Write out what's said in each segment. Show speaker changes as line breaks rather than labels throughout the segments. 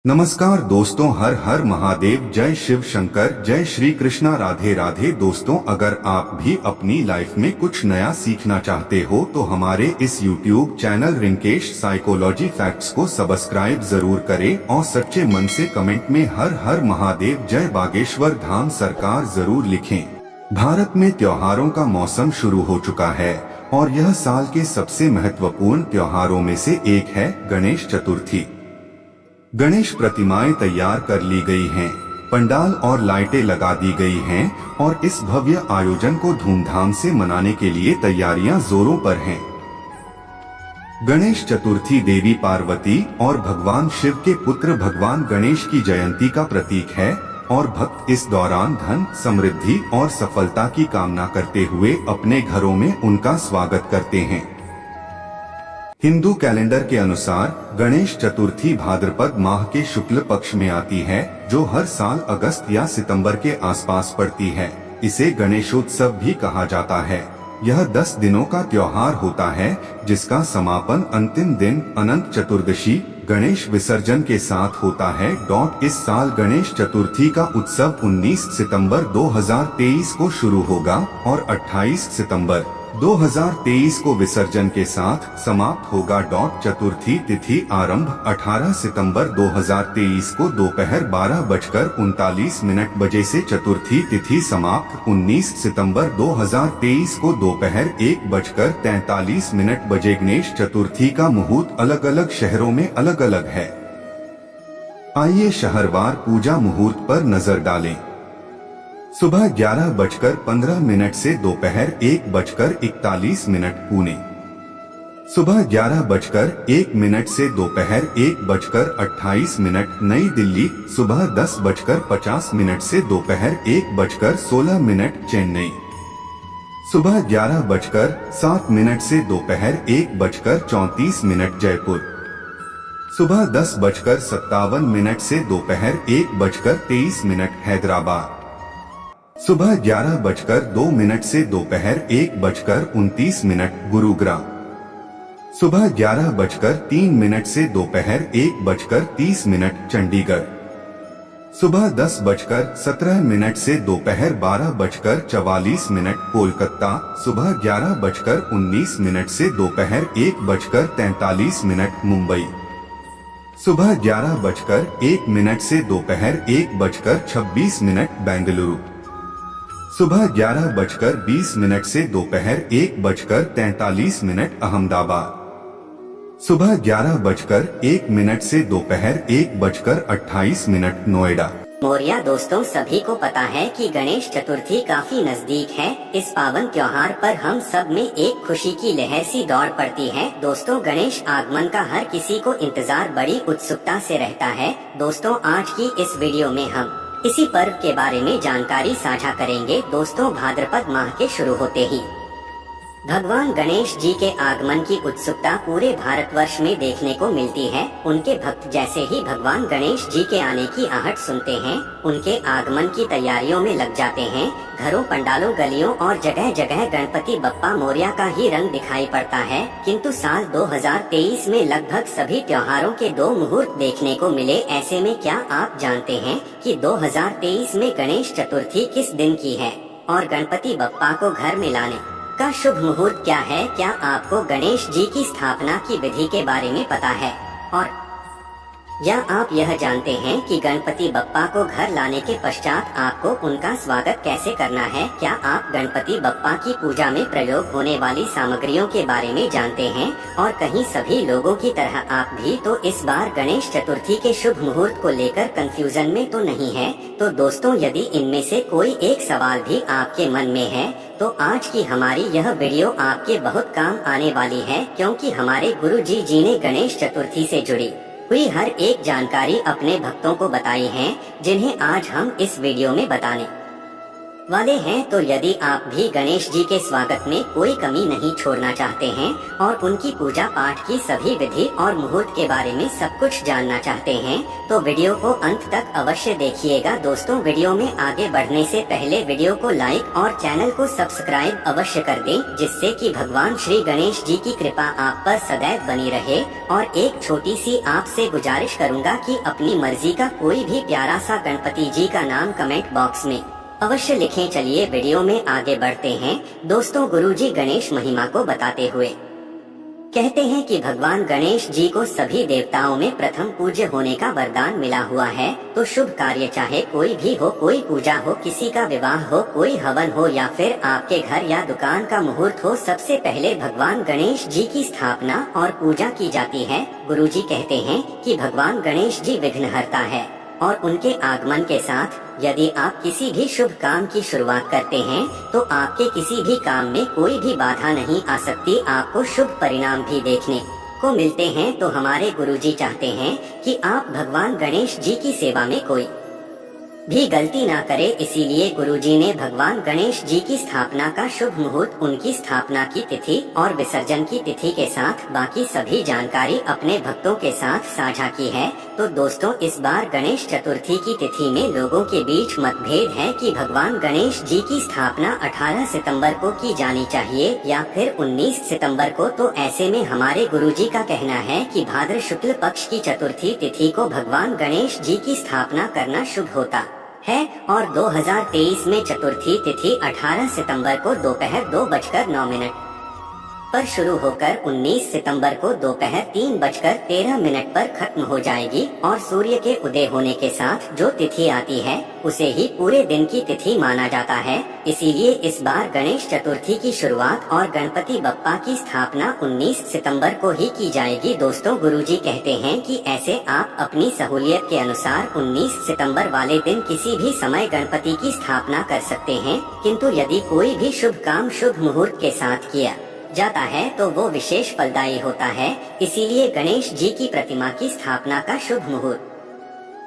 नमस्कार दोस्तों, हर हर महादेव, जय शिव शंकर, जय श्री कृष्णा, राधे राधे। दोस्तों, अगर आप भी अपनी लाइफ में कुछ नया सीखना चाहते हो तो हमारे इस YouTube channel Rinkesh psychology facts को सब्सक्राइब जरूर करें और सच्चे मन से कमेंट में हर हर महादेव, जय बागेश्वर धाम सरकार जरूर लिखें। भारत में त्योहारों का मौसम शुरू हो चुका है और यह साल के सबसे महत्वपूर्ण त्योहारों में से एक है गणेश चतुर्थी। गणेश प्रतिमाएं तैयार कर ली गई हैं, पंडाल और लाइटें लगा दी गई हैं और इस भव्य आयोजन को धूमधाम से मनाने के लिए तैयारियां जोरों पर हैं। गणेश चतुर्थी देवी पार्वती और भगवान शिव के पुत्र भगवान गणेश की जयंती का प्रतीक है और भक्त इस दौरान धन, समृद्धि और सफलता की कामना करते हुए अपने घरों में उनका स्वागत करते हैं। हिंदू कैलेंडर के अनुसार गणेश चतुर्थी भाद्रपद माह के शुक्ल पक्ष में आती है, जो हर साल अगस्त या सितंबर के आसपास पड़ती है। इसे गणेशोत्सव भी कहा जाता है। यह 10 दिनों का त्योहार होता है, जिसका समापन अंतिम दिन अनंत चतुर्दशी गणेश विसर्जन के साथ होता है। इस साल गणेश चतुर्थी का उत्सव 19 सितंबर 2023 को शुरू होगा और 28 सितंबर 2023 को विसर्जन के साथ समाप्त होगा। चतुर्थी तिथि आरंभ 18 सितंबर 2023 को दोपहर 12:39 बजे से चतुर्थी तिथि समाप्त 19 सितंबर 2023 को दोपहर 1:43 बजे। गणेश चतुर्थी का मुहूर्त अलग अलग शहरों में अलग अलग है। आइए शहरवार पूजा मुहूर्त पर नजर डालें। सुबह 11:15 से दोपहर 1:41 पुणे। सुबह 11:01 से दोपहर 1:28 नई दिल्ली। सुबह 10:50 से दोपहर 1:16 चेन्नई। सुबह 11:07 से दोपहर 1:34 जयपुर। सुबह 10:57 से दोपहर 1:23 हैदराबाद। सुबह 11:02 से दोपहर 1:29 गुरुग्राम। सुबह 11:03 से दोपहर 1:30 चंडीगढ़। सुबह 10:17 से दोपहर 12:44 कोलकाता। सुबह 11:19 से दोपहर 1:43 मुंबई। सुबह 11:01 से दोपहर 1:26 बेंगलुरु। सुबह 11:20 से दोपहर 1:43 अहमदाबाद। सुबह 11:01 से दोपहर 1:28 नोएडा।
मौर्या दोस्तों, सभी को पता है कि गणेश चतुर्थी काफी नजदीक है। इस पावन त्योहार पर हम सब में एक खुशी की लहर सी दौड़ पड़ती है। दोस्तों, गणेश आगमन का हर किसी को इंतजार बड़ी उत्सुकता से रहता है। दोस्तों, आज की इस वीडियो में हम इसी पर्व के बारे में जानकारी साझा करेंगे। दोस्तों, भाद्रपद माह के शुरू होते ही भगवान गणेश जी के आगमन की उत्सुकता पूरे भारतवर्ष में देखने को मिलती है। उनके भक्त जैसे ही भगवान गणेश जी के आने की आहट सुनते हैं, उनके आगमन की तैयारियों में लग जाते हैं। घरों, पंडालों, गलियों और जगह जगह गणपति बप्पा मोरया का ही रंग दिखाई पड़ता है। किंतु साल 2023 में लगभग सभी त्योहारों के 2 मुहूर्त देखने को मिले। ऐसे में क्या आप जानते हैं कि 2023 में गणेश चतुर्थी किस दिन की है और गणपति बप्पा को घर में लाने का शुभ मुहूर्त क्या है? क्या आपको गणेश जी की स्थापना की विधि के बारे में पता है? और या आप यह जानते हैं कि गणपति बप्पा को घर लाने के पश्चात आपको उनका स्वागत कैसे करना है? क्या आप गणपति बप्पा की पूजा में प्रयोग होने वाली सामग्रियों के बारे में जानते हैं? और कहीं सभी लोगों की तरह आप भी तो इस बार गणेश चतुर्थी के शुभ मुहूर्त को लेकर कंफ्यूजन में तो नहीं है? तो दोस्तों, यदि इनमें से कोई एक सवाल भी आपके मन में है तो आज की हमारी यह वीडियो आपके बहुत काम आने वाली है, क्योंकि हमारे गुरुजी जी ने गणेश चतुर्थी से जुड़ी हुई हर एक जानकारी अपने भक्तों को बताई है, जिन्हें आज हम इस वीडियो में बताने वाले हैं, तो यदि आप भी गणेश जी के स्वागत में कोई कमी नहीं छोड़ना चाहते हैं और उनकी पूजा पाठ की सभी विधि और मुहूर्त के बारे में सब कुछ जानना चाहते हैं, तो वीडियो को अंत तक अवश्य देखिएगा। दोस्तों, वीडियो में आगे बढ़ने से पहले वीडियो को लाइक और चैनल को सब्सक्राइब अवश्य कर दें, जिससे कि भगवान श्री गणेश जी की कृपा आप पर सदैव बनी रहे। और एक छोटी सी आपसे गुजारिश करूंगा कि अपनी मर्जी का कोई भी प्यारा सा गणपति जी का नाम कमेंट बॉक्स में अवश्य लिखें। चलिए वीडियो में आगे बढ़ते हैं। दोस्तों, गुरुजी गणेश महिमा को बताते हुए कहते हैं कि भगवान गणेश जी को सभी देवताओं में प्रथम पूज्य होने का वरदान मिला हुआ है। तो शुभ कार्य चाहे कोई भी हो, कोई पूजा हो, किसी का विवाह हो, कोई हवन हो या फिर आपके घर या दुकान का मुहूर्त हो, सबसे पहले भगवान गणेश जी की स्थापना और पूजा की जाती है। गुरुजी कहते हैं कि भगवान गणेश जी विघ्नहर्ता है और उनके आगमन के साथ यदि आप किसी भी शुभ काम की शुरुआत करते हैं तो आपके किसी भी काम में कोई भी बाधा नहीं आ सकती, आपको शुभ परिणाम भी देखने को मिलते हैं। तो हमारे गुरुजी चाहते हैं कि आप भगवान गणेश जी की सेवा में कोई भी गलती ना करे, इसीलिए गुरुजी ने भगवान गणेश जी की स्थापना का शुभ मुहूर्त, उनकी स्थापना की तिथि और विसर्जन की तिथि के साथ बाकी सभी जानकारी अपने भक्तों के साथ साझा की है। तो दोस्तों, इस बार गणेश चतुर्थी की तिथि में लोगों के बीच मतभेद है कि भगवान गणेश जी की स्थापना 18 सितंबर को की जानी चाहिए या फिर 19 सितंबर को। तो ऐसे में हमारे गुरुजी का कहना है कि भाद्र शुक्ल पक्ष की चतुर्थी तिथि को भगवान गणेश जी की स्थापना करना शुभ होता है और 2023 में चतुर्थी तिथि 18 सितंबर को दोपहर 2:09 पर शुरू होकर 19 सितंबर को दोपहर 3:13 पर खत्म हो जाएगी और सूर्य के उदय होने के साथ जो तिथि आती है उसे ही पूरे दिन की तिथि माना जाता है। इसीलिए इस बार गणेश चतुर्थी की शुरुआत और गणपति बप्पा की स्थापना 19 सितंबर को ही की जाएगी। दोस्तों, गुरुजी कहते हैं कि ऐसे आप अपनी सहूलियत के अनुसार 19 सितंबर वाले दिन किसी भी समय गणपति की स्थापना कर सकते हैं, किंतु यदि कोई भी शुभ काम शुभ मुहूर्त के साथ किया जाता है तो वो विशेष फलदायी होता है। इसीलिए गणेश जी की प्रतिमा की स्थापना का शुभ मुहूर्त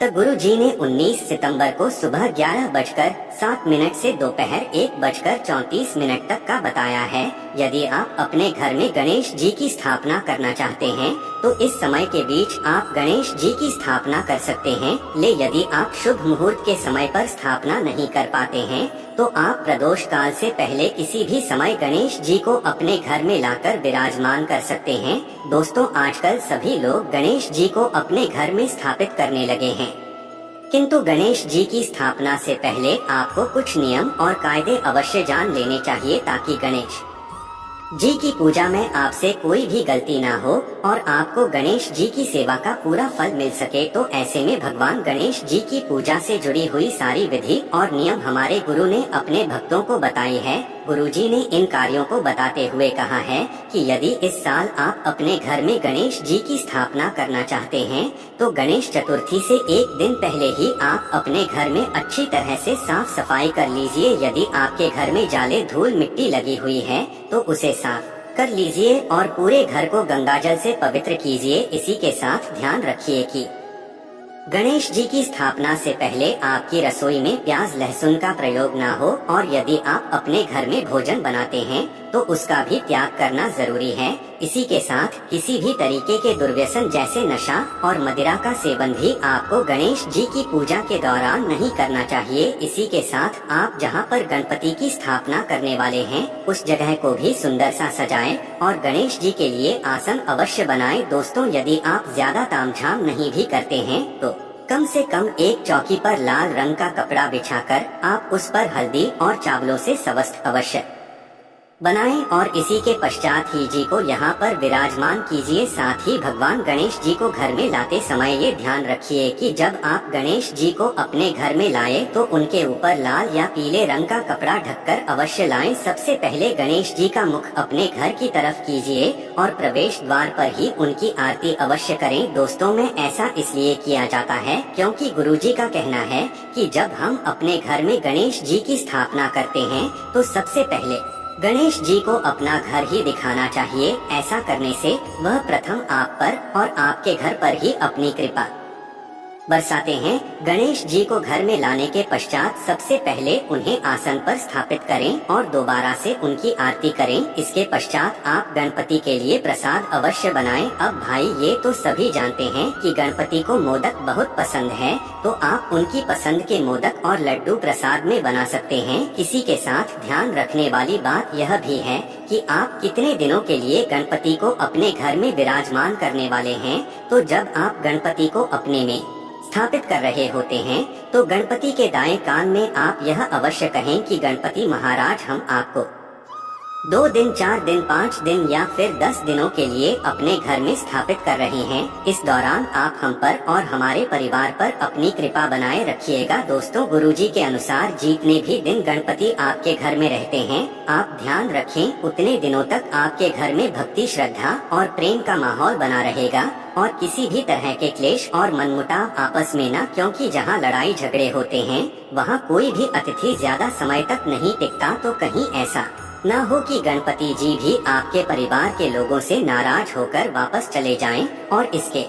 तो गुरु जी ने 19 सितंबर को सुबह 11:07 से दोपहर 1:34 तक का बताया है। यदि आप अपने घर में गणेश जी की स्थापना करना चाहते हैं तो इस समय के बीच आप गणेश जी की स्थापना कर सकते हैं। यदि आप शुभ मुहूर्त के समय पर स्थापना नहीं कर पाते हैं तो आप प्रदोष काल से पहले किसी भी समय गणेश जी को अपने घर में लाकर विराजमान कर सकते हैं। दोस्तों, आजकल सभी लोग गणेश जी को अपने घर में स्थापित करने लगे हैं, किंतु गणेश जी की स्थापना से पहले आपको कुछ नियम और कायदे अवश्य जान लेने चाहिए ताकि गणेश जी की पूजा में आपसे कोई भी गलती ना हो और आपको गणेश जी की सेवा का पूरा फल मिल सके। तो ऐसे में भगवान गणेश जी की पूजा से जुड़ी हुई सारी विधि और नियम हमारे गुरु ने अपने भक्तों को बताई है। गुरुजी ने इन कार्यों को बताते हुए कहा है कि यदि इस साल आप अपने घर में गणेश जी की स्थापना करना चाहते हैं तो गणेश चतुर्थी से एक दिन पहले ही आप अपने घर में अच्छी तरह से साफ सफाई कर लीजिए। यदि आपके घर में जाले धूल मिट्टी लगी हुई है तो उसे साफ कर लीजिए और पूरे घर को गंगाजल से पवित्र कीजिए। इसी के साथ ध्यान रखिए कि गणेश जी की स्थापना से पहले आपकी रसोई में प्याज लहसुन का प्रयोग ना हो और यदि आप अपने घर में भोजन बनाते हैं तो उसका भी त्याग करना जरूरी है। इसी के साथ किसी भी तरीके के दुर्व्यसन जैसे नशा और मदिरा का सेवन भी आपको गणेश जी की पूजा के दौरान नहीं करना चाहिए। इसी के साथ आप जहां पर गणपति की स्थापना करने वाले हैं उस जगह को भी सुंदर सा सजाएं और गणेश जी के लिए आसन अवश्य बनाएं। दोस्तों, यदि आप ज्यादा तामझाम नहीं भी करते हैं तो कम से कम एक चौकी पर लाल रंग का कपड़ा बिछाकर आप उस पर हल्दी और चावलों से स्वस्थ अवश्य बनाएं और इसी के पश्चात ही जी को यहाँ पर विराजमान कीजिए। साथ ही भगवान गणेश जी को घर में लाते समय ये ध्यान रखिए कि जब आप गणेश जी को अपने घर में लाए तो उनके ऊपर लाल या पीले रंग का कपड़ा ढककर अवश्य लाएं। सबसे पहले गणेश जी का मुख अपने घर की तरफ कीजिए और प्रवेश द्वार पर ही उनकी आरती अवश्य करें। दोस्तों, में ऐसा इसलिए किया जाता है क्योंकि गुरुजी का कहना है कि जब हम अपने घर में गणेश जी की स्थापना करते हैं तो सबसे पहले गणेश जी को अपना घर ही दिखाना चाहिए। ऐसा करने से वह प्रथम आप पर और आपके घर पर ही अपनी कृपा बरसाते हैं। गणेश जी को घर में लाने के पश्चात सबसे पहले उन्हें आसन पर स्थापित करें और दोबारा से उनकी आरती करें। इसके पश्चात आप गणपति के लिए प्रसाद अवश्य बनाएं। अब भाई ये तो सभी जानते हैं कि गणपति को मोदक बहुत पसंद है, तो आप उनकी पसंद के मोदक और लड्डू प्रसाद में बना सकते हैं। इसी के साथ ध्यान रखने वाली बात यह भी है कि आप कितने दिनों के लिए गणपति को अपने घर में विराजमान करने वाले हैं। तो जब आप गणपति को अपने में स्थापित कर रहे होते हैं तो गणपति के दाएं कान में आप यह अवश्य कहें कि गणपति महाराज, हम आपको 2 दिन, 4 दिन, 5 दिन या फिर 10 दिनों के लिए अपने घर में स्थापित कर रहे हैं। इस दौरान आप हम पर और हमारे परिवार पर अपनी कृपा बनाए रखिएगा। दोस्तों, गुरुजी के अनुसार जितने भी दिन गणपति आपके घर में रहते हैं, आप ध्यान रखें उतने दिनों तक आपके घर में भक्ति, श्रद्धा और प्रेम का माहौल बना रहेगा और किसी भी तरह के क्लेश और मनमुटाव आपस में ना, क्योंकि जहाँ लड़ाई झगड़े होते हैं वहाँ कोई भी अतिथि ज्यादा समय तक नहीं टिकता। तो कहीं ऐसा ना हो कि गणपति जी भी आपके परिवार के लोगों से नाराज होकर वापस चले जाएं और इसके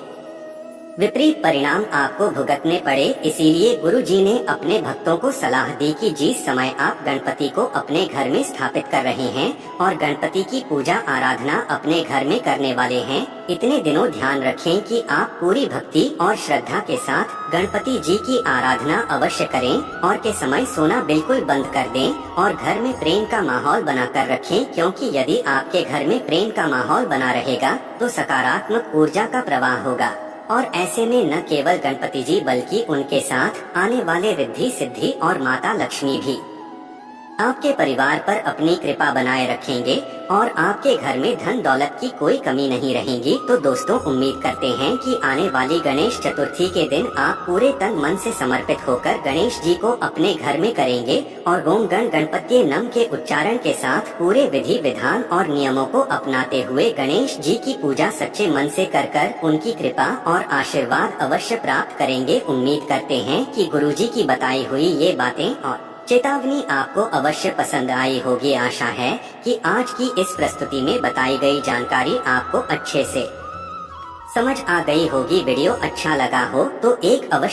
विपरीत परिणाम आपको भुगतने पड़े। इसीलिए गुरु जी ने अपने भक्तों को सलाह दी कि जिस समय आप गणपति को अपने घर में स्थापित कर रहे हैं और गणपति की पूजा आराधना अपने घर में करने वाले हैं, इतने दिनों ध्यान रखें कि आप पूरी भक्ति और श्रद्धा के साथ गणपति जी की आराधना अवश्य करें और के समय सोना बिल्कुल बंद कर दें और घर में प्रेम का माहौल बनाकर रखें, क्योंकि यदि आपके घर में प्रेम का माहौल बना रहेगा तो सकारात्मक ऊर्जा का प्रवाह होगा और ऐसे में न केवल गणपति जी बल्कि उनके साथ आने वाले रिद्धि सिद्धि और माता लक्ष्मी भी आपके परिवार पर अपनी कृपा बनाए रखेंगे और आपके घर में धन दौलत की कोई कमी नहीं रहेगी। तो दोस्तों, उम्मीद करते हैं कि आने वाली गणेश चतुर्थी के दिन आप पूरे तन मन से समर्पित होकर गणेश जी को अपने घर में करेंगे और ओम गण गणपति नम के उच्चारण के साथ पूरे विधि विधान और नियमों को अपनाते हुए गणेश जी की पूजा सच्चे मन से कर उनकी कृपा और आशीर्वाद अवश्य प्राप्त करेंगे। उम्मीद करते हैं कि गुरुजी की बताई हुई ये बातें और चेतावनी आपको अवश्य पसंद आई होगी। आशा है कि आज की इस प्रस्तुति में बताई गई जानकारी आपको अच्छे से समझ आ गई होगी। वीडियो अच्छा लगा हो तो एक अवश्य